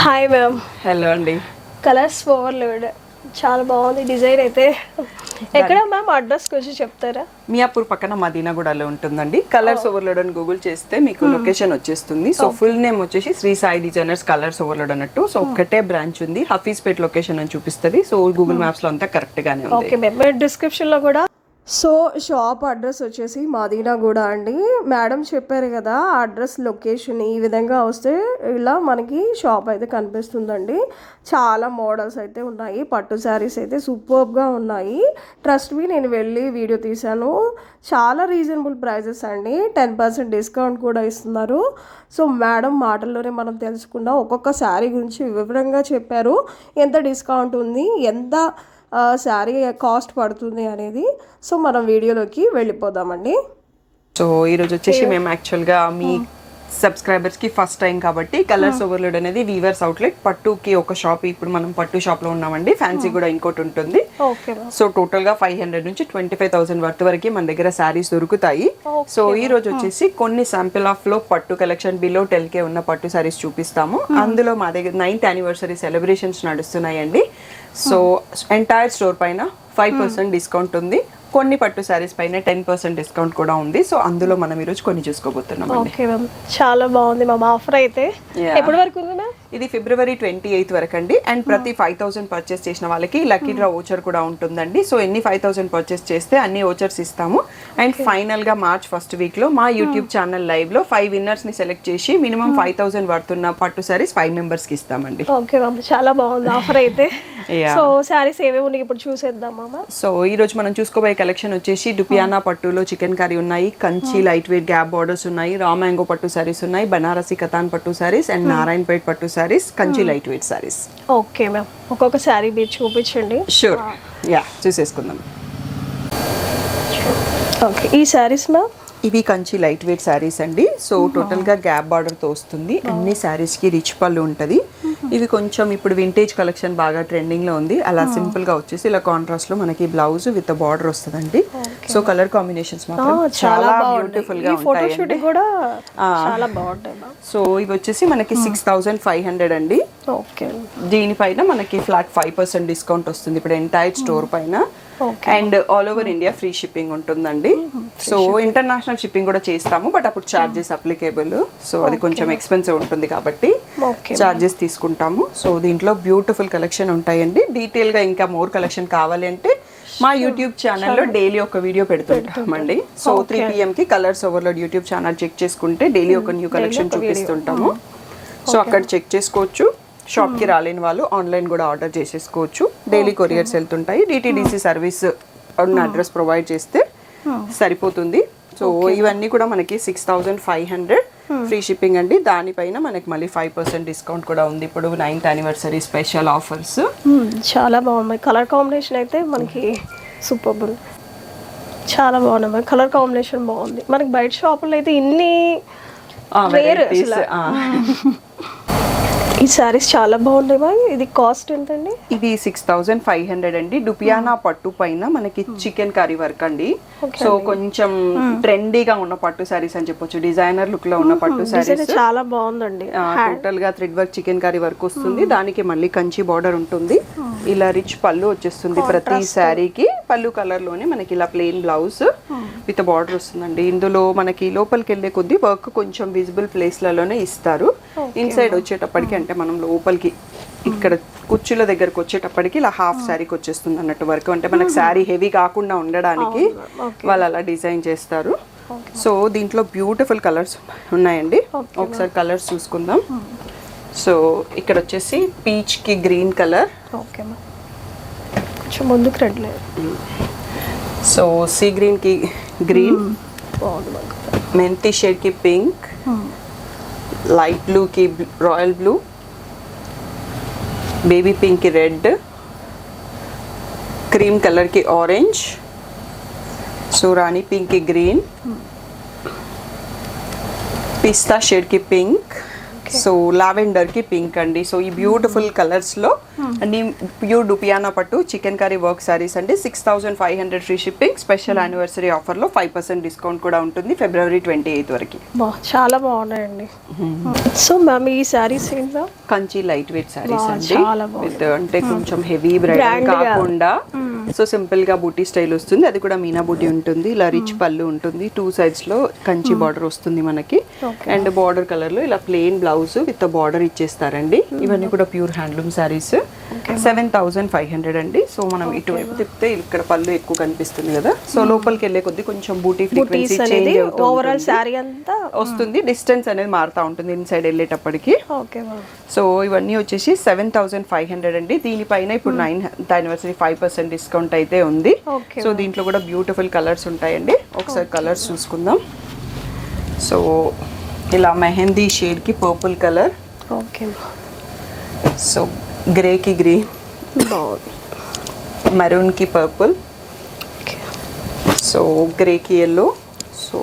Hi ma'am. Hello అండి. Colours overload చాలా బాగుంది డిజైన్ అయితే. ఎక్కడ మ్యామ్ అడ్రస్ కొంచెం చెప్తారా? మియాపూర్ పక్కన మదీనాగూడలో ఉంటుందండి. కలర్స్ ఓవర్లోడ్ అని గూగుల్ చేస్తే మీకు లొకేషన్ వచ్చేస్తుంది. సో ఫుల్ నేమ్ వచ్చేసి Shri Sai designers colours overload అన్నట్టు. సో ఒక్కటే బ్రాంచ్ ఉంది, హఫీజ్పేట్ లొకేషన్ అని చూపిస్తుంది. సో గూగుల్ మ్యాప్స్ లో అంతా కరెక్ట్ గానే ఉంది. ఓకే మ్యామ్, డిస్క్రిప్షన్ లో కూడా. సో షాప్ అడ్రస్ వచ్చేసి మదీనాగూడ అండి. మేడం చెప్పారు కదా అడ్రస్ లొకేషన్ ఈ విధంగా వస్తే ఇలా మనకి షాప్ అయితే కనిపిస్తుందండి. చాలా మోడల్స్ అయితే ఉన్నాయి, పట్టు శారీస్ అయితే సూపర్గా ఉన్నాయి. ట్రస్ట్ మీ, నేను వెళ్ళి వీడియో తీశాను. చాలా రీజనబుల్ ప్రైజెస్ అండి, 10% డిస్కౌంట్ కూడా ఇస్తున్నారు. సో మేడం మాటల్లోనే మనం తెలుసుకుందాం. ఒక్కొక్క శారీ గురించి వివరంగా చెప్పారు, ఎంత డిస్కౌంట్ ఉంది, ఎంత శారీ కాస్ట్ పడుతుంది అనేది. సో మనం వీడియోలోకి వెళ్ళిపోదామండి. సో ఈరోజు వచ్చేసి మేము యాక్చువల్గా మీ సబ్స్క్రైబర్స్కి ఫస్ట్ టైం కాబట్టి కలర్స్ ఓవర్లోడ్ అనేది వీవర్స్ అవుట్లెట్ పట్టుకి ఒక షాప్, ఇప్పుడు మనం పట్టు షాప్లో ఉన్నామండి. ఫ్యాన్సీ కూడా ఇంకోటి ఉంటుంది. సో టోటల్గా 500 నుంచి 25,000 వర్త్ వరకు మన దగ్గర శారీస్ దొరుకుతాయి. సో ఈ రోజు వచ్చేసి కొన్ని శాంపిల్ ఆఫ్ లో పట్టు కలెక్షన్ బిలో 10K ఉన్న పట్టు శారీస్ చూపిస్తాము. అందులో మా దగ్గర 9th యానివర్సరీ సెలబ్రేషన్స్ నడుస్తున్నాయండి. సో ఎంటైర్ స్టోర్ పైన 5% డిస్కౌంట్ ఉంది. కొన్ని పట్టు శారీస్ పైన 10% డిస్కౌంట్ కూడా ఉంది. సో అందులో మనం ఈరోజు కొన్ని చూసుకోబోతున్నాం. ఓకే మ్యామ్, చాలా బాగుంది మ్యామ్ ఆఫర్ అయితే. ఎప్పటి వరకు ఉంది మ్యామ్? ఇది ఫిబ్రవరి 28th వరకు అండి. అండ్ ప్రతి 5,000 పర్చేస్ చేసిన వాళ్ళకి లక్కీ డ్రా ఓచర్ కూడా ఉంటుందండి. సో ఎన్ని 5,000 పర్చేస్ చేస్తే అన్ని ఓచర్స్ ఇస్తాము. అండ్ ఫైనల్ గా మార్చ్ ఫస్ట్ వీక్ లో మా యూట్యూబ్ ఛానల్ లైవ్ లో 5 విన్నర్స్ ని సెలెక్ట్ చేసి మినిమం 5,000 వర్తున్న పట్టు శారీస్ 5 మెంబర్స్ కి ఇస్తామండి. ఓకే మ్యామ్, చాలా బాగుంది ఆఫర్ అయితే. సో శారీస్ ఏమేమి ఉన్నాయి ఇప్పుడు చూసేద్దాం మ్యామ్. సో ఈ రోజు మనం చూసుకోబోయే కలెక్షన్ వచ్చేసి డుపియానా పట్టులో చికెన్ కర్రీ ఉన్నాయి, Kanchi light weight gap borders ఉన్నాయి, రా మ్యాంగో పట్టు శారీస్ ఉన్నాయి, బనారసి కతాన్ పట్టు శారీస్ అండ్ నారాయణపేట్ పట్టు saris, Kanchi light weight saris. Okay ma'am, ఒక్కొక్క శారీ మీరు చూపించండి. Sure, yeah చూసేసుకుందాం. ఓకే, ఈ శారీస్ మ్యామ్ ఇవి కంచి లైట్ వెయిట్ శారీస్ అండి. సో టోటల్ గా గ్యాప్ బార్డర్ తో వస్తుంది. అన్ని శారీస్ కి రిచ్ పళ్ళు ఉంటది. ఇవి కొంచెం ఇప్పుడు వింటేజ్ కలెక్షన్ బాగా ట్రెండింగ్ లో ఉంది. అలా సింపుల్ గా వచ్చేసి ఇలా కాంట్రాస్ట్ లో మనకి బ్లౌజ్ విత్ బార్డర్ వస్తుందండి. సో కలర్ కాంబినేషన్స్ మాత్రం చాలా బ్యూటిఫుల్ గా ఉంటాయి. సో ఇవి వచ్చేసి మనకి 6,500 అండి. దీనిపైన మనకి ఫ్లాట్ 5% డిస్కౌంట్ వస్తుంది ఇప్పుడు ఎంటైర్ స్టోర్ పైన. And all over India free shipping ఉంటుందండి. సో ఇంటర్నేషనల్ షిప్పింగ్ కూడా చేస్తాము, బట్ అప్పుడు చార్జెస్ అప్లికేబుల్. సో అది కొంచెం ఎక్స్పెన్సివ్ ఉంటుంది కాబట్టి చార్జెస్ తీసుకుంటాము. సో దీంట్లో బ్యూటిఫుల్ కలెక్షన్ ఉంటాయండి. డీటెయిల్ గా ఇంకా మోర్ కలెక్షన్ కావాలి అంటే మా యూట్యూబ్ ఛానల్లో డైలీ ఒక వీడియో పెడుతుంటామండి. సో 3 PM కి colours overload YouTube channel check చేసుకుంటే డైలీ ఒక న్యూ కలెక్షన్ చూపిస్తుంటాము. సో అక్కడ చెక్ చేసుకోవచ్చు. షాప్కి రాలేని వాళ్ళు ఆన్లైన్ కూడా ఆర్డర్ చేసేసుకోవచ్చు. డైలీ కొరియర్స్ వెళ్తుంటాయి. DTDC సర్వీస్ ఉన్న అడ్రస్ ప్రొవైడ్ చేస్తే సరిపోతుంది. సో ఇవన్నీ కూడా మనకి 6,500 ఫ్రీ షిప్పింగ్ అండి. దానిపైన మనకి మళ్ళీ 5% డిస్కౌంట్ కూడా ఉంది ఇప్పుడు 9th యానివర్సరీ స్పెషల్ ఆఫర్స్. చాలా బాగుంది. కలర్ కాంబినేషన్ అయితే మనకి సూపర్, చాలా బాగున్నాయి. కలర్ కాంబినేషన్ బాగుంది. మనకి బయట షాపుల్లో అయితే ఇన్ని ఈ సారీస్ చాలా బాగున్నాయి మ్యామ్. ఇది కాస్ట్ ఎంతండి? ఇది 6,500 అండి. డుపియానా పట్టు పైన మనకి చికెన్ కర్రీ వర్క్ అండి. సో కొంచెం ట్రెండీగా ఉన్న పట్టు సారీస్ అని చెప్పొచ్చు. డిజైనర్ లుక్ లో ఉన్న పట్టు సారీస్ చాలా బాగుందండి. టోటల్ గా thread work chicken curry work వస్తుంది. దానికి మళ్ళీ కంచి బార్డర్ ఉంటుంది. ఇలా రిచ్ పళ్ళు వచ్చేస్తుంది. ప్రతి శారీకి పళ్ళు కలర్ లోనే మనకి ఇలా ప్లెయిన్ బ్లౌజ్ విత్ బార్డర్ వస్తుందండి. ఇందులో మనకి లోపలికి వెళ్ళే కొద్ది వర్క్ కొంచెం విజిబుల్ ప్లేస్ లలోనే ఇస్తారు. ఇన్సైడ్ వచ్చేటప్పటికి అంటే మనం లోపలికి ఇక్కడ కుర్చీల దగ్గరకు వచ్చేటప్పటికి ఇలా హాఫ్ శారీకి వచ్చేస్తుంది అన్నట్టు వర్క్. అంటే మనకి శారీ హెవీ కాకుండా ఉండడానికి వాళ్ళు అలా డిజైన్ చేస్తారు. సో దీంట్లో బ్యూటిఫుల్ కలర్స్ ఉన్నాయండి. ఒకసారి కలర్స్ చూసుకుందాం. సో ఇక్కడ వచ్చేసి పీచ్ కి green colour, so sea green కి గ్రీన్, మెంతి షేడ్ కి పింక్, లైట్ బ్లూ కి రాయల్ బ్లూ, బేబీ పింక్ కి రెడ్, క్రీమ్ కలర్ కి ఆరెంజ్, సో రాణి పింక్ కి గ్రీన్, పిస్తా షేడ్ కి పింక్, సో లావెండర్ కి పింక్ అండి. సో ఈ బ్యూటిఫుల్ కలర్స్ లో అన్ని ప్యూర్ డుపియానా పట్టు చికెన్ కర్రీ వర్క్ సారీస్ అండి. 6500 free shipping. Special anniversary offer లో 5% డిస్కౌంట్ కూడా ఉంటుంది ఫిబ్రవరి 28 వరకు. చాలా బాగున్నాయండి. సో మ్యామ్ ఈ సారీస్ ఏంటో కంచి లైట్ వెయిట్ సారీస్ అండి. చాలా విత్ అంటే కొంచెం హెవీ బ్రైడల్ కాకుండా సో సింపుల్ గా బూటీ స్టైల్ వస్తుంది. అది కూడా మీనా బూటీ ఉంటుంది. ఇలా రిచ్ పళ్ళు ఉంటుంది. 2 sides లో కంచి బార్డర్ వస్తుంది మనకి. అండ్ బార్డర్ కలర్ లో ఇలా ప్లెయిన్ బ్లౌజ్ విత్ బార్డర్ ఇచ్చేస్తారండి. ఇవన్నీ కూడా ప్యూర్ హ్యాండ్లూమ్ సారీస్. 7500 అండి. సో మనం ఇటువైపు తిప్పితే ఇక్కడ పళ్ళు ఎక్కువ కనిపిస్తుంది కదా. సో లోపలికి వెళ్ళే కొద్ది కొంచెం బూటీ ఫ్రీక్వెన్సీ చేంజ్ అవుతుంది. ఓవరాల్ సారీ అంతా వస్తుంది. డిస్టెన్స్ అనేది మారుతా ఉంటుంది ఇన్సైడ్ వెళ్ళేటప్పటికి. సో ఇవన్నీ వచ్చేసి 7500 అండి. దీనిపైన ఇప్పుడు 9th యానివర్సరీ 5% డిస్కౌంట్ అయితే ఉంది. సో దీంట్లో కూడా బ్యూటిఫుల్ కలర్స్ ఉంటాయండి. ఒకసారి కలర్స్ చూసుకుందాం. సో ఇలా మెహందీ షేడ్ కి పర్పుల్ కలర్, సో గ్రే కి గ్రీన్, మెరూన్ కి పర్పుల్, సో గ్రే కి ఎల్లో, సో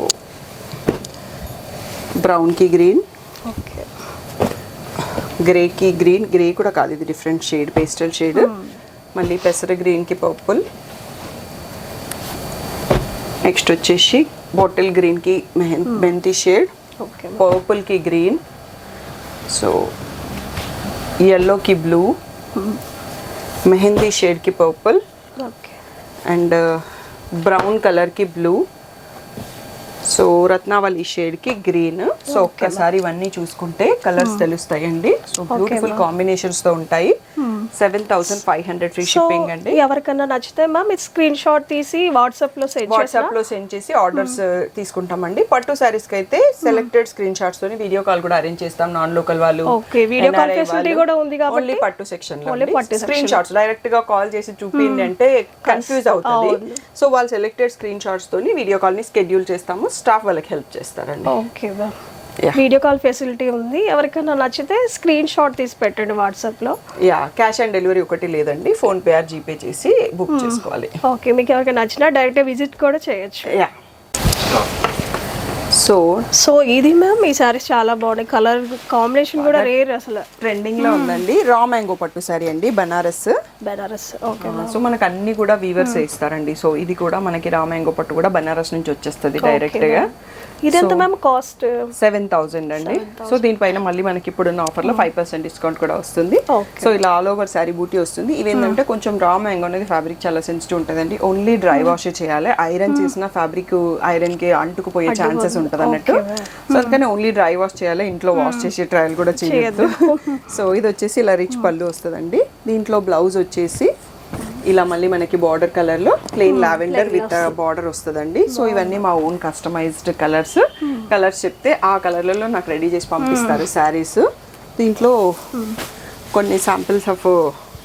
బ్రౌన్ కి గ్రీన్, గ్రే కి గ్రీన్, గ్రే కూడా కాదు ఇది డిఫరెంట్ షేడ్, పేస్టల్ షేడ్. మళ్ళీ పెసర గ్రీన్ కి పర్పుల్, నెక్స్ట్ వచ్చేసి బాటిల్ గ్రీన్ కి మెంతి షేడ్, పర్పుల్ కి గ్రీన్, సో येलो की ब्लू, मेहंदी शेड की पर्पल అండ్ బ్రౌన్ కలర్ కి బ్లూ, సో రత్నావళి షేడ్ కి గ్రీన్. సో ఒక్కసారి ఇవన్నీ చూసుకుంటే కలర్స్ తెలుస్తాయండి. సో బ్యూటిఫుల్ కాంబినేషన్స్ తో ఉంటాయి. 7500 ఫ్రీ షిప్పింగ్ అండి. ఎవరికైనా నచ్చితే మ్యామ్ స్క్రీన్ షాట్ తీసి వాట్సాప్ లో సెండ్ చేసి ఆర్డర్స్ తీసుకుంటామండి. పట్టు సారీస్ కి అయితే సెలెక్టెడ్ స్క్రీన్ షాట్స్ తోని వీడియో కాల్ కూడా అరేంజ్ చేస్తాం. నాన్ లోకల్ వాళ్ళు వీడియో కాల్ ఫెసిలిటీ కూడా ఉంది కాబట్టి ఓన్లీ పట్టు సెక్షన్ లో స్క్రీన్ షాట్స్ డైరెక్ట్ గా కాల్ చేసి చూపించండి అంటే కన్ఫ్యూజ్ అవుతుంది. సో వాళ్ళు సెలెక్టెడ్ స్క్రీన్ షాట్స్ తోని వీడియో కాల్ ని షెడ్యూల్ చేస్తాము. స్టాఫ్ వాళ్ళకి హెల్ప్ చేస్తారండి. ఓకే వీడియో కాల్ ఫెసిలిటీ ఉంది. ఎవరికైనా నచ్చితే స్క్రీన్ షాట్ తీసి పెట్టండి వాట్సాప్ లో. క్యాష్ ఆన్ డెలివరీ ఒకటి లేదండి. ఫోన్ పే ఆర్ జీపే చేసి బుక్ చేసుకోవాలి. ఓకే మీకు ఎవరికైనా నచ్చినా డైరెక్ట్ విజిట్ కూడా చేయొచ్చు. సో ఇది మ్యామ్ ఈ సారీస్ చాలా బాగున్నాయి. కలర్ కాంబినేషన్ కూడా రేర్, అసలు ట్రెండింగ్ లో ఉందండి. రా మ్యాంగో పట్టు సారీ అండి, బనారస్. ఓకే సో మనకు అన్ని కూడా వీవర్స్ ఇస్తారండి. సో ఇది కూడా మనకి రా మ్యాంగో పట్టు కూడా బనారస్ నుంచి వచ్చేస్తుంది డైరెక్ట్ గా. ఇదెంత మ్యామ్ కాస్ట్? 7000 అండి. సో దీనిపైన మళ్ళీ మనకి ఇప్పుడున్న ఆఫర్ లో 5% డిస్కౌంట్ కూడా వస్తుంది. సో ఇలా ఆల్ ఓవర్ సారీ బూటీ వస్తుంది. ఇవేంటంటే కొంచెం రా మ్యాంగో అనేది ఫ్యాబ్రిక్ చాలా సెన్సిటివ్ ఉంటుందండి. ఓన్లీ డ్రై వాష్ చేయాలి. ఐరన్ చేసిన ఫ్యాబ్రిక్ ఐరన్ కి అంటుకుపోయే ఛాన్సెస్ ఉంటుంది అన్నట్టు. సో అందుకని ఓన్లీ డ్రై వాష్ చేయాలి. ఇంట్లో వాష్ చేసి ట్రయల్ కూడా చేయొద్దు. సో ఇది వచ్చేసి ఇలా రిచ్ పళ్ళు వస్తుందండి. దీంట్లో బ్లౌజ్ వచ్చేసి ఇలా మళ్ళీ మనకి బార్డర్ కలర్ లో ప్లెయిన్ లావెండర్ విత్ బార్డర్ వస్తుందండి. సో ఇవన్నీ మా ఓన్ కస్టమైజ్డ్ కలర్స్ చెప్తే ఆ కలర్లలో నాకు రెడీ చేసి పంపిస్తారు శారీస్. దీంట్లో కొన్ని శాంపిల్స్ ఆఫ్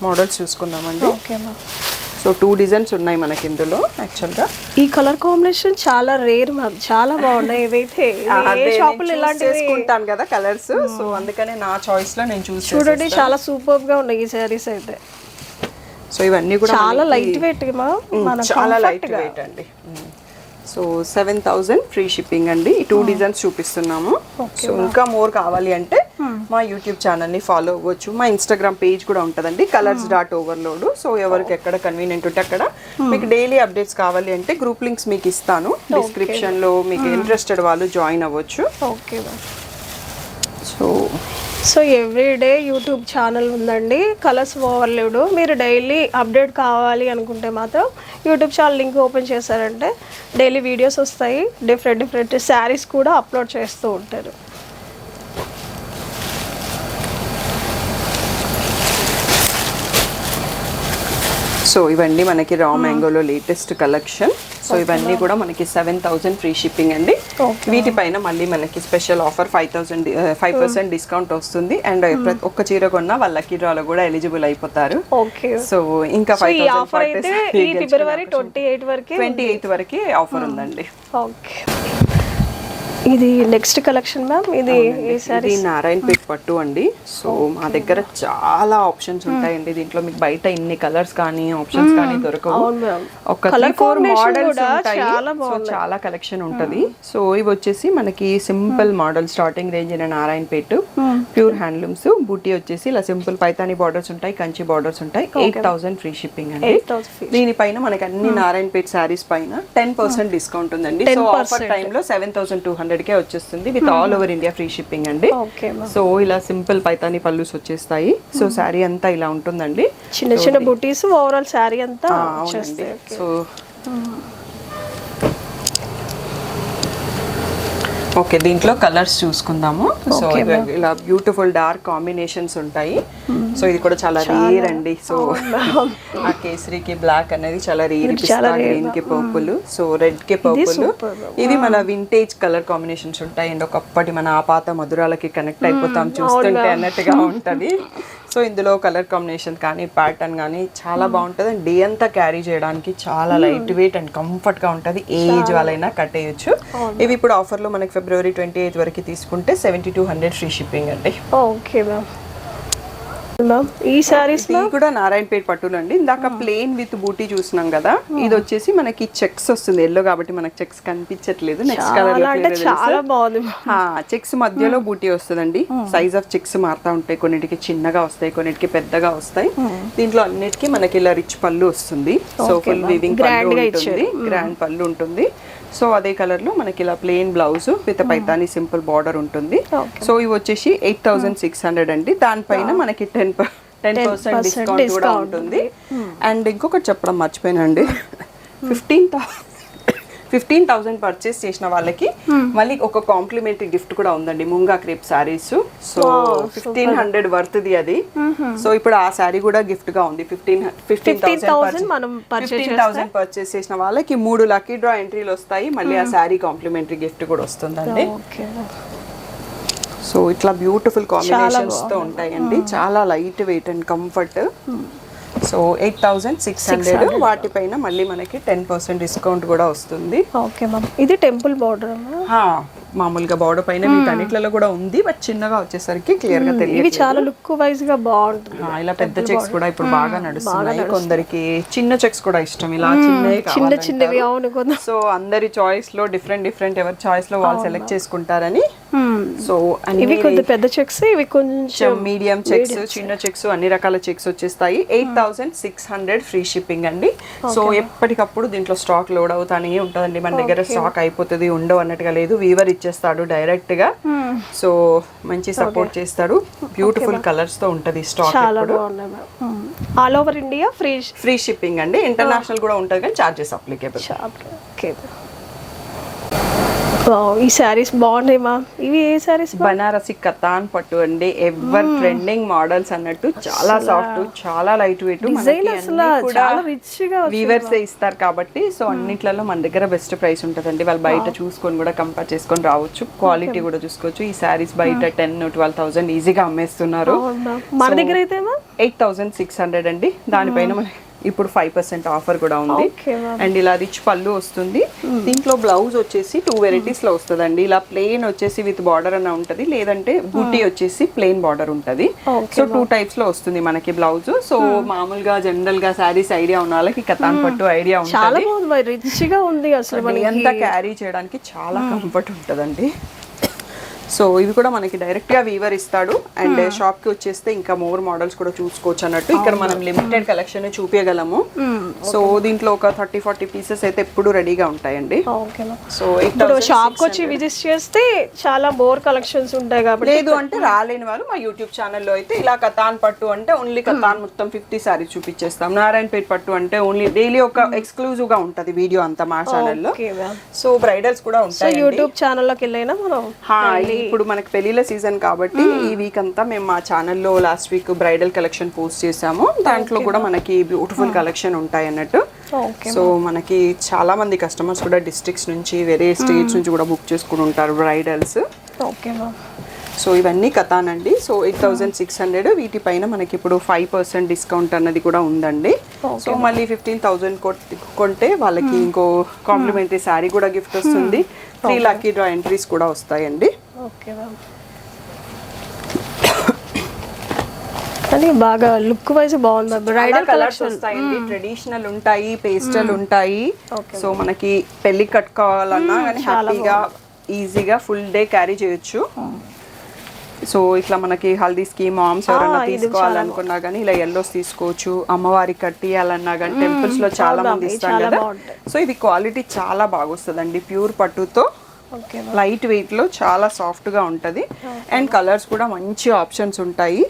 మోడల్స్ చూసుకుందామండి. సో 2 డిజైన్స్ ఉన్నాయి మనకి ఇందులో. యాక్చువల్గా ఈ కలర్ కాంబినేషన్ చాలా రేర్ మ్యామ్, చాలా బాగున్నాయి. ఇవైతే షాపులు ఇలాంటివి తీసుకుంటాను కదా కలర్స్. సో అందుకనే నా చాయిస్ లో నేను చూడండి చాలా సూపర్ గా ఉన్నాయి ఈ శారీస్ అయితే. సో ఇవన్నీ కూడా చాలా లైట్ వెయిట్ చాలా లైట్ వెయిట్ అండి. సో 7000 ఫ్రీ షిప్పింగ్ అండి. ఈ 2 డిజైన్స్ చూపిస్తున్నాము. సో ఇంకా మోర్ కావాలి అంటే మా యూట్యూబ్ ఛానల్ని ఫాలో అవ్వచ్చు. మా ఇన్స్టాగ్రామ్ పేజ్ కూడా ఉంటుందండి, colors.overload. సో ఎవరికి ఎక్కడ కన్వీనియంట్ ఉంటే అక్కడ మీకు డైలీ అప్డేట్స్ కావాలి అంటే గ్రూప్ లింక్స్ మీకు ఇస్తాను డిస్క్రిప్షన్లో. మీకు ఇంట్రెస్టెడ్ వాళ్ళు జాయిన్ అవ్వచ్చు. సో ఎవ్రీడే యూట్యూబ్ ఛానల్ ఉందండి, కలర్స్ ఓవర్లోడ్. మీరు డైలీ అప్డేట్ కావాలి అనుకుంటే మాత్రం యూట్యూబ్ ఛానల్ లింక్ ఓపెన్ చేశారంటే డైలీ వీడియోస్ వస్తాయి. డిఫరెంట్ శారీస్ కూడా అప్లోడ్ చేస్తూ ఉంటారు. సో ఇవన్నీ మనకి రా మ్యాంగోలో లేటెస్ట్ కలెక్షన్. సో ఇవన్నీ కూడా మనకి 7000 ఫ్రీ షిప్పింగ్ అండి. వీటిపైన మళ్ళీ మనకి స్పెషల్ ఆఫర్ 5% డిస్కౌంట్ వస్తుంది. అండ్ ఒక్క చీర కొన్నా వాళ్ళ లక్కీ డ్రాలో కూడా ఎలిజిబుల్ అయిపోతారు. సో ఇంకా 5000 ఫిబ్రవరి 28 వరకు ఆఫర్ ఉందండి. ఇది నెక్స్ట్ కలెక్షన్ మ్యామ్. ఇది ఏ సారీ? ఇది నారాయణపేట్ పట్టు అండి. సో మా దగ్గర చాలా ఆప్షన్స్ ఉంటాయండి దీంట్లో. మీకు బయట ఇన్ని కలర్స్ కానీ ఆప్షన్స్ కానీ దొరకవు. ఒక 3-4 మోడల్స్ ఉంటాయి. సో చాలా కలెక్షన్ ఉంటది. సో ఇవి వచ్చేసి మనకి సింపుల్ మోడల్ స్టార్టింగ్ రేంజ్ అయిన నారాయణపేట్ ప్యూర్ హ్యాండ్లూమ్స్. బూటీ వచ్చేసి ఇలా సింపుల్ పైతాని బార్డర్స్ ఉంటాయి, కంచి బార్డర్స్ ఉంటాయి. 8,000 ఫ్రీ షిప్పింగ్ అండి. దీనిపైన మనకి అన్ని నారాయణపేట్ శారీస్ పైన 10% డిస్కౌంట్ ఉందండి. సో ఆఫర్ టైమ్ లో 7,200 కే వచ్చేస్తుంది with all over India free shipping అండి. సో ఇలా సింపుల్ పైతాని పల్లూస్ వచ్చేస్తాయి. సో శారీ అంతా ఇలా ఉంటుందండి. చిన్న చిన్న బూటీస్ ఓవరాల్ శారీ అంతా అవునండి. సో ఓకే, దీంట్లో కలర్స్ చూసుకుందాము. సో ఇలా బ్యూటిఫుల్ డార్క్ కాంబినేషన్స్ ఉంటాయి. సో ఇది కూడా చాలా రేర్ అండి. సో ఆ కేసరికి బ్లాక్ అనేది చాలా రేర్. గ్రీన్ కి పర్పుల్, సో రెడ్ కి పర్పుల్. ఇవి మన వింటేజ్ కలర్ కాంబినేషన్స్ ఉంటాయి అండి. ఒకప్పటి మన ఆపాత మధురాలకి కనెక్ట్ అయిపోతాం చూస్తుంటే అన్నట్టుగా ఉంటది. సో ఇందులో కలర్ కాంబినేషన్ కానీ ప్యాటర్న్ కానీ చాలా బాగుంటుంది. అండ్ డే అంతా క్యారీ చేయడానికి చాలా లైట్ వెయిట్ అండ్ కంఫర్ట్ గా ఉంటుంది. ఏజ్ వాళ్ళైనా కట్టేయచ్చు. ఇవి ఇప్పుడు ఆఫర్ లో మనకి February 28 వరకు తీసుకుంటే 7,200 ఫ్రీ షిప్పింగ్ అండి. Okay ma'am. ఈ సారీస్ కూడా నారాయణపేట్ పట్టులు అండి. ఇందాక ప్లేన్ విత్ బూటీ చూసినాం కదా, ఇది వచ్చేసి మనకి చెక్స్ వస్తుంది. ఎల్లో కాబట్టి మనకి చెక్స్ కనిపించట్లేదు. నెక్స్ట్ కలర్ చాలా బాగుంది. చెక్స్ మధ్యలో బూటీ వస్తుందండి. సైజ్ ఆఫ్ చెక్స్ మారుతా ఉంటాయి. కొన్నిటికి చిన్నగా వస్తాయి, కొన్నిటికి పెద్దగా వస్తాయి. దీంట్లో అన్నిటికీ మనకి ఇలా రిచ్ పళ్ళు వస్తుంది. సో ఫుల్ వీవింగ్ పళ్ళు ఉంటుంది, గ్రాండ్ పళ్ళు ఉంటుంది. సో అదే కలర్ లో మనకి ఇలా plain blouse with Paithani simple border ఉంటుంది. సో ఇవి వచ్చేసి 8,600 అండి. దానిపైన మనకి 10% డిస్కౌంట్ కూడా ఉంటుంది. అండ్ ఇంకొకటి చెప్పడం మర్చిపోయినండి, 15,000 పర్చేస్ చేసిన వాళ్ళకి మళ్ళీ ఒక కాంప్లిమెంటరీ గిఫ్ట్ కూడా ఉందండి. ముంగా క్రేప్ సారీస్. సో 1,500 వర్త్ది అది. సో ఇప్పుడు ఆ సారీ కూడా గిఫ్ట్ గా ఉంది. 15,000 పర్చేస్ చేసిన వాళ్ళకి 3 లక్కీ డ్రా ఎంట్రీలు వస్తాయి. మళ్ళీ ఆ సారీ కాంప్లిమెంటరీ గిఫ్ట్ కూడా వస్తుందండి. సో ఇట్లా బ్యూటిఫుల్ కాంబినేషన్స్ తో ఉంటాయండి. చాలా light weight and comfort. So 8,600. వాటిపైన మళ్ళీ మనకి 10% డిస్కౌంట్ కూడా వస్తుంది. Okay ma'am. ఇది టెంపుల్ బార్డర్ మామూలుగా బార్డర్ పైన మీకు అన్నిట్లలో కూడా ఉంది, బట్ చిన్నగా వచ్చేసరికి క్లియర్ గా తెలియదు. ఇవి చాలా లుక్ వైజ్ గా బాగుంటుంది. ఇలా పెద్ద చెక్స్ కూడా ఇప్పుడు బాగా నడుస్తున్నాయి. కొందరికి చిన్న చెక్స్ కూడా ఇష్టం, ఇలా చిన్నవి. అవును. సో అందరి చాయిస్ లో డిఫరెంట్ ఎవరి చాయిస్ లో వాళ్ళు సెలెక్ట్ చేసుకుంటారని. సో ఇవి కొంచెం పెద్ద చెక్స్, ఇవి కొంచెం మీడియం చెక్స్, చిన్న చెక్స్, అన్ని రకాల చెక్స్ వచ్చేస్తాయి. 8,600 ఫ్రీ షిప్పింగ్ అండి. సో ఎప్పటికప్పుడు దీంట్లో స్టాక్ లోడ్ అవుతానే ఉంటుందండి. మన దగ్గర స్టాక్ అయిపోతుంది ఉండవు అన్నట్టుగా లేదు. వీవర్ ఇచ్చేస్తాడు డైరెక్ట్ గా. సో మంచి సపోర్ట్ చేస్తాడు. బ్యూటిఫుల్ కలర్స్ తో ఉంటది stock. All over India free shipping అండి. ఇంటర్నేషనల్ కూడా ఉంటది కానీ చార్జెస్ అప్లికేబుల్. ఈ సారీస్ బాగున్నాయి మా. ఇవి ఏ సారీస్? బనారసి కతాన్ పట్టు అండి. ఎవర్ ట్రెండింగ్ మోడల్స్ అన్నట్టు. చాలా సాఫ్ట్, చాలా లైట్ వెయిట్. వీవర్స్ ఇస్తారు కాబట్టి సో అన్నిట్లలో మన దగ్గర బెస్ట్ ప్రైస్ ఉంటుందండి. వాళ్ళు బయట చూసుకొని కూడా కంపేర్ చేసుకొని రావచ్చు. క్వాలిటీ కూడా చూసుకోవచ్చు. ఈ సారీస్ బయట 10,000-12,000 ఈజీగా అమ్మేస్తున్నారు. మన దగ్గర అయితే 8,600 అండి. దానిపైన మనకి ఇప్పుడు 5% ఆఫర్ కూడా ఉంది. అండ్ ఇలా రిచ్ పళ్ళు వస్తుంది. దీంట్లో బ్లౌజ్ వచ్చేసి 2 వెరైటీస్ లో వస్తుందండి. ఇలా ప్లెయిన్ వచ్చేసి విత్ బార్డర్ అన్న ఉంటది, లేదంటే బూటీ వచ్చేసి ప్లెయిన్ బార్డర్ ఉంటది. సో 2 టైప్స్ లో వస్తుంది మనకి బ్లౌజ్. సో మామూలుగా జనరల్ గా సారీస్ ఐడియా ఉన్న వాళ్ళకి కతాన్ పట్టు ఐడియా ఉంటుంది. అంతా క్యారీ చేయడానికి చాలా కంఫర్ట్ ఉంటదండి. సో ఇవి కూడా మనకి డైరెక్ట్ గా వీవర్ ఇస్తాడు. అండ్ షాప్ కి వచ్చేస్తే ఇంకా మోర్ మోడల్స్ కూడా చూసుకోవచ్చు అన్నట్టు. ఇక్కడ మనం లిమిటెడ్ కలెక్షన్ చూపించగలము. సో దీంట్లో ఒక 30-40 పీసెస్ అయితే ఎప్పుడు రెడీగా ఉంటాయండి. సో షాప్ కి వచ్చి విజిట్ చేస్తే చాలా మోర్ కలెక్షన్స్ ఉంటాయి కాబట్టి. లేదు అంటే రాలేని వాళ్ళు మా యూట్యూబ్ ఛానల్లో అయితే ఇలా కతాన్ పట్టు అంటే ఓన్లీ కతాన్ మొత్తం 50 సారీస్ చూపించేస్తాం. నారాయణపేట్ పట్టు అంటే ఓన్లీ డైలీ ఒక ఎక్స్క్లూజివ్ గా ఉంటది వీడియో అంతా మా ఛానల్లో. సో బ్రైడల్స్ కూడా ఉంటాయి. యూట్యూబ్ ఛానల్లోకి వెళ్ళైనా మనం ఇప్పుడు మనకి పెళ్లిల సీజన్ కాబట్టి ఈ వీక్ అంతా మేము మా ఛానల్లో last week bridal collection post చేసాము. దాంట్లో కూడా మనకి బ్యూటిఫుల్ కలెక్షన్ ఉంటాయి అన్నట్టు. సో మనకి చాలా మంది కస్టమర్స్ కూడా డిస్ట్రిక్ట్స్ నుంచి వేరే స్టేట్స్ నుంచి కూడా బుక్ చేసుకుని ఉంటారు బ్రైడల్స్. సో ఇవన్నీ కథాన్ అండి. సో 8600, వీటిపైన మనకి ఇప్పుడు 5% డిస్కౌంట్ అన్నది కూడా ఉందండి. సో మళ్ళీ 15,000 కొంటే వాళ్ళకి ఇంకో కాంప్లిమెంటరీ శారీ కూడా గిఫ్ట్ వస్తుంది. 3 లక్కీ డ్రా ఎంట్రీస్ కూడా వస్తాయండి. Okay ma'am. కానీ బాగా లుక్ వైజ్ బాగుంది. బ్రైడల్ కలర్స్ వస్తాయండి, ట్రెడిషనల్ ఉంటాయి, పేస్టల్ ఉంటాయి. సో మనకి పెళ్లి కట్టుకోవాలన్నా కానీ హ్యాపీగా ఈజీగా ఫుల్ డే క్యారీ చేయొచ్చు. సో ఇట్లా మనకి హల్దీస్కి మామ్స్ ఎవరైనా తీసుకోవాలనుకున్నా కానీ ఇలా ఎల్లోస్ తీసుకోవచ్చు. అమ్మవారికి కట్టియాలన్నా కానీ టెంపుల్స్ లో చాలా మంది ఇస్తాం కదా. సో ఇది క్వాలిటీ చాలా బాగా వస్తుందండి, ప్యూర్ పట్టుతో లైట్ వెయిట్ లో చాలా సాఫ్ట్ గా ఉంటది. అండ్ కలర్స్ కూడా మంచి ఆప్షన్స్ ఉంటాయి.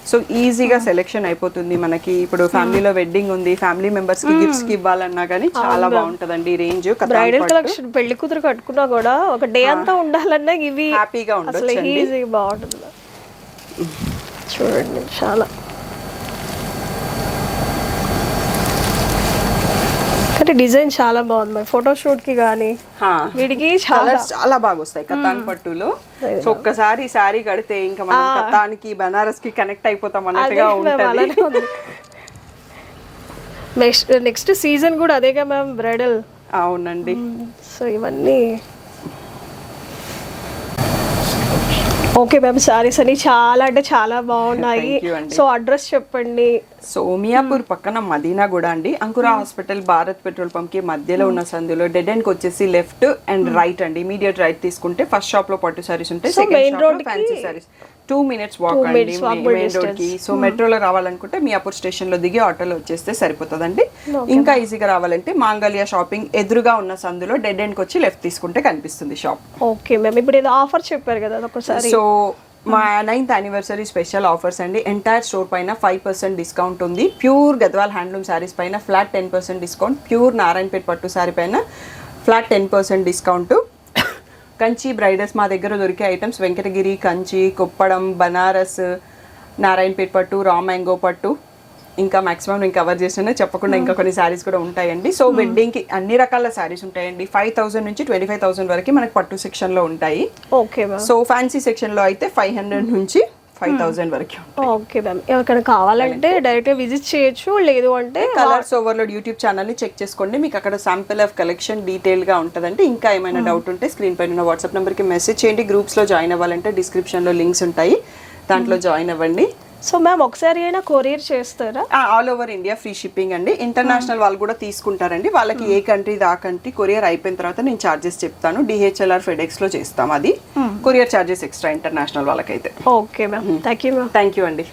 సో ఈజీగా సెలెక్షన్ అయిపోతుంది మనకి. ఇప్పుడు ఫ్యామిలీలో వెడ్డింగ్ ఉంది, ఫ్యామిలీ మెంబర్స్ కి గిఫ్ట్స్ కి ఇవ్వాలన్నా కానీ చాలా బాగుంటుందండి ఈ రేంజ్. బ్రైడల్ కలెక్షన్ పెళ్లి కూతురు కట్టుకున్నా కూడా ఒక డే అంతా ఉండాలన్నా ఇవి హ్యాపీగా ఉండొచ్చు. ఈజీగా బాగుంటుంది. చూడండి చాలా అంటే డిజైన్ చాలా బాగుంది. ఫోటోషూట్ కి కానీ వీడికి కలర్స్ చాలా బాగా వస్తాయి కతాన్ పట్టులో. సో ఒక్కసారి ఈ సారీ కడితే ఇంకా మనం కతాన్కి బనారస్ కి కనెక్ట్ అయిపోతాం అన్నట్టుగా ఉంటుంది. నెక్స్ట్ సీజన్ కూడా అదేగా మ్యామ్ బ్రైడల్. అవునండి. సో ఇవన్నీ ఓకే మ్యామ్. సారీస్ అని చాలా అంటే చాలా బాగున్నాయి. సో అడ్రస్ చెప్పండి. సో మియాపూర్ పక్కన మదీనా కూడా అండి, Ankura hospital, Bharat petrol pump కి మధ్యలో ఉన్న సందులో డెడ్ ఎండ్ కి వచ్చేసి లెఫ్ట్ అండ్ రైట్ అండి. ఇమీడియట్ రైట్ తీసుకుంటే ఫస్ట్ షాప్ లో పట్టు సారీస్ ఉంటాయి, సెకండ్ షాప్ లో ఫ్యాన్సీ సారీస్. 2 minutes వాక్ అండి మెయిన్ రోడ్ కి. సో మెట్రోలో రావాలనుకుంటే మియాపూర్ స్టేషన్ లో దిగి ఆటోలో వచ్చేస్తే సరిపోతుందండి. ఇంకా ఈజీగా రావాలంటే మాంగళ్య షాపింగ్ ఎదురుగా ఉన్న సందులో డెడ్ ఎండ్ కి వచ్చి లెఫ్ట్ తీసుకుంటే కనిపిస్తుంది షాప్. Okay ma'am. ఇప్పుడు ఏదో ఆఫర్ చెప్పారు కదా ఒకసారి. సో మా 9th anniversary స్పెషల్ ఆఫర్స్ అండి. ఎంటైర్ స్టోర్ పైన 5% డిస్కౌంట్ ఉంది. ప్యూర్ గద్వాల్ హ్యాండ్లూమ్ శారీస్ పైన ఫ్లాట్ 10% డిస్కౌంట్. ప్యూర్ నారాయణపేట్ పట్టు శారీ పైన ఫ్లాట్ 10% డిస్కౌంట్. కంచి బ్రైడల్స్ మా దగ్గర దొరికే ఐటమ్స్ వెంకటగిరి, కంచి, కొప్పడం, బనారస్, నారాయణపేట్ పట్టు, రా మ్యాంగో పట్టు, ఇంకా మాక్సిమం నేను కవర్ చేసిన చెప్పకుండా ఇంకా కొన్ని శారీస్ కూడా ఉంటాయండి. సో వెడ్డింగ్కి అన్ని రకాల శారీస్ ఉంటాయండి. 5,000 నుంచి 25,000 వరకు మనకి పట్టు సెక్షన్లో ఉంటాయి. Okay ma'am. సో ఫ్యాన్సీ సెక్షన్లో అయితే 500 నుంచి 5,000 వరకు. Okay ma'am. ఎవరికైనా కావాలంటే డైరెక్ట్ గా విజిట్ చేయొచ్చు, లేదు అంటే కలర్స్ ఓవర్లోడ్ యూట్యూబ్ ఛానల్ ని చెక్ చేసుకోండి. మీకు అక్కడ శాంపిల్ ఆఫ్ కలెక్షన్ డీటెయిల్ గా ఉంటుందంటే. ఇంకా ఏమైనా డౌట్ ఉంటే స్క్రీన్ పైన ఉన్న వాట్సాప్ నెంబర్ కి మెసేజ్ చేయండి. గ్రూప్స్ లో జాయిన్ అవ్వాలంటే డిస్క్రిప్షన్ లో లింక్స్ ఉంటాయి, దాంట్లో జాయిన్ అవ్వండి. సో మ్యామ్ ఒకసారి అయినా కొరియర్ చేస్తారా? All over India free shipping అండి. ఇంటర్నేషనల్ వాళ్ళు కూడా తీసుకుంటారండి. వాళ్ళకి ఏ కంట్రీ దా కంట్రీ కొరియర్ అయిపోయిన తర్వాత నేను చార్జెస్ చెప్తాను. DHL FedEx లో చేస్తాం, అది కొరియర్ చార్జెస్ ఎక్స్ట్రా ఇంటర్నేషనల్ వాళ్ళకైతే. Okay ma'am. Thank you ma'am. Thank you అండి.